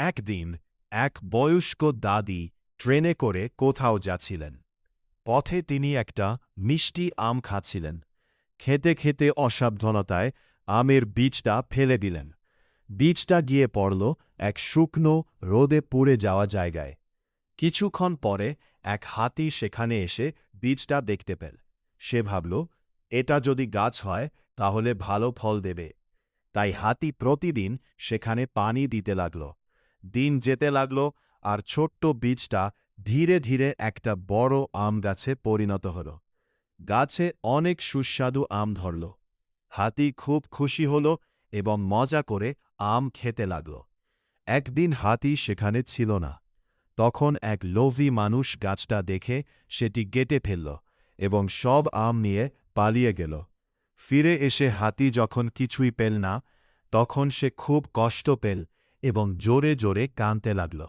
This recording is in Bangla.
একদিন এক বয়স্ক দাদি ট্রেনে করে কোথাও যাচ্ছিলেন। পথে তিনি একটা মিষ্টি আম খাচ্ছিলেন। খেতে খেতে অসাবধানতায় আমের বীজটা ফেলে দিলেন। বীজটা গিয়ে পড়ল এক শুকনো রোদে পুড়ে যাওয়া জায়গায়। কিছুক্ষণ পরে এক হাতি সেখানে এসে বীজটা দেখতে পেল। সে ভাবল, এটা যদি গাছ হয় তাহলে ভালো ফল দেবে। তাই হাতি প্রতিদিন সেখানে পানি দিতে লাগল। দিন যেতে লাগল, আর ছোট্ট বীজটা ধীরে ধীরে একটা বড় আম গাছে পরিণত হল। গাছে অনেক সুস্বাদু আম ধরল। হাতি খুব খুশি হল এবং মজা করে আম খেতে লাগল। একদিন হাতি সেখানে ছিল না। তখন এক লোভী মানুষ গাছটা দেখে সেটি কেটে ফেলল এবং সব আম নিয়ে পালিয়ে গেল। ফিরে এসে হাতি যখন কিছুই পেল না, তখন সে খুব কষ্ট পেল এবং জোরে জোরে কাঁদতে লাগল।